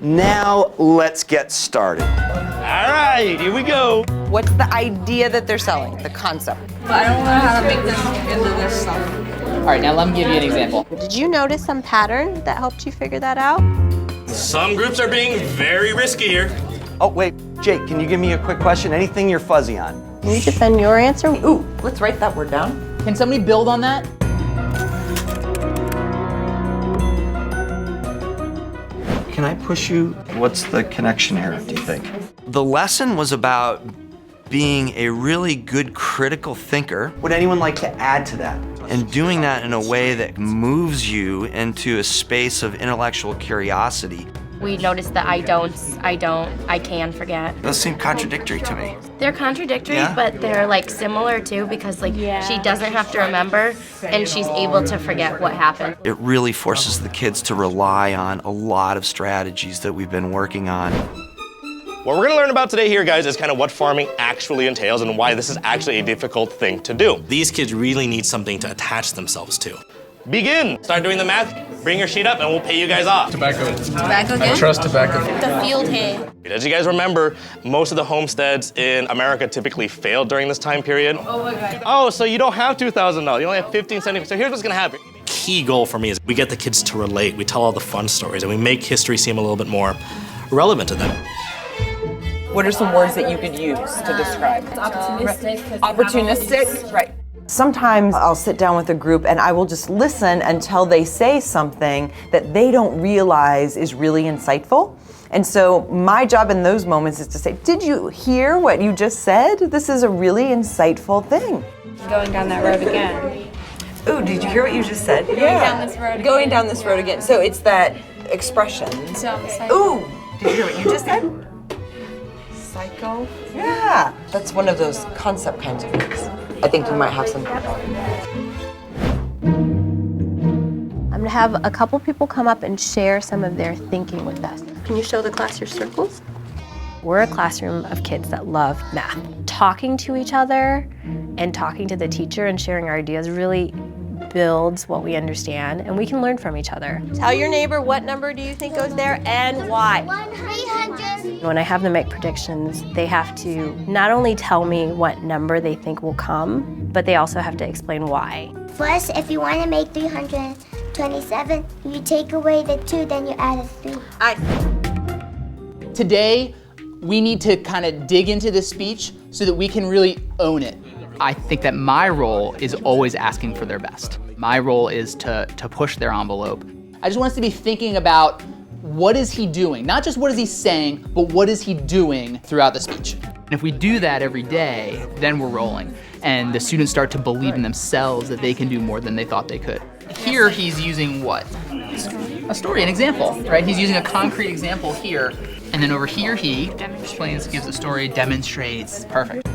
Now let's get started. All right, here we go. What's the idea that they're selling, the concept? But I don't know how to make them into this stuff. All right, now let me give you an example. Did you notice some pattern that helped you figure that out? Some groups are being very risky here. Oh, wait, Jake, can you give me a quick question? Anything you're fuzzy on? Can you defend your answer? Ooh, let's write that word down. Can somebody build on that? Can I push you? What's the connection here, do you think? The lesson was about being a really good critical thinker. Would anyone like to add to that? And doing that in a way that moves you into a space of intellectual curiosity. We noticed the I don'ts, I can forget. Those seem contradictory to me. They're contradictory, Yeah? but they're like similar too, because like she doesn't have to remember and she's able to forget what happened. It really forces the kids to rely on a lot of strategies that we've been working on. What we're gonna learn about today here, guys, is kind of what farming actually entails and why this is actually a difficult thing to do. These kids really need something to attach themselves to. Begin. Start doing the math, bring your sheet up, and we'll pay you guys off. Tobacco Tobacco I again? trust tobacco. The field hay. As you guys remember, most of the homesteads in America typically failed during this time period. Oh my God. Oh, so you don't have $2,000, you only have $15, $70. So here's what's gonna happen. Key goal for me is we get the kids to relate, we tell all the fun stories, and we make history seem a little bit more relevant to them. What are some words that you could use to describe? Opportunistic. Opportunistic, right. Sometimes I'll sit down with a group and I will just listen until they say something that they don't realize is really insightful. And so my job in those moments is to say, did you hear what you just said? This is a really insightful thing. Going down that road again. Ooh, did you hear what you just said? Going down this road again. Going down this road again. So it's that expression. Ooh, did you hear what you just said? Psycho? Yeah, that's one of those concept kinds of things. I think you might have some. I'm gonna have a couple people come up and share some of their thinking with us. Can you show the class your circles? We're a classroom of kids that love math. Talking to each other and talking to the teacher and sharing our ideas really builds what we understand, and we can learn from each other. Tell your neighbor what number do you think goes there and why. 300. When I have them make predictions, they have to not only tell me what number they think will come, but they also have to explain why. First, if you want to make 327, you take away the 2, then you add a 3. Today, we need to kind of dig into this speech so that we can really own it. I think that my role is always asking for their best. My role is to push their envelope. I just want us to be thinking about what is he doing? Not just what is he saying, but what is he doing throughout the speech? And if we do that every day, then we're rolling. And the students start to believe in themselves that they can do more than they thought they could. Here he's using what? A story, an example, right? He's using a concrete example here. And then over here he explains, gives a story, demonstrates, perfect.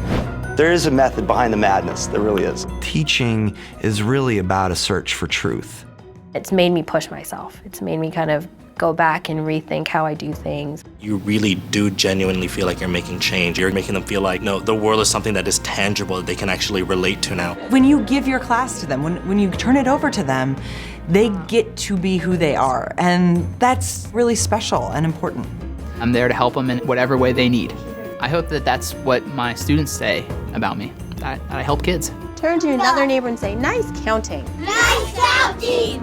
There is a method behind the madness, there really is. Teaching is really about a search for truth. It's made me push myself. It's made me kind of go back and rethink how I do things. You really do genuinely feel like you're making change. You're making them feel like, no, the world is something that is tangible, that they can actually relate to now. When you give your class to them, when you turn it over to them, they get to be who they are. And that's really special and important. I'm there to help them in whatever way they need. I hope that that's what my students say about me, that I help kids. Turn to another neighbor and say, nice counting. Nice counting!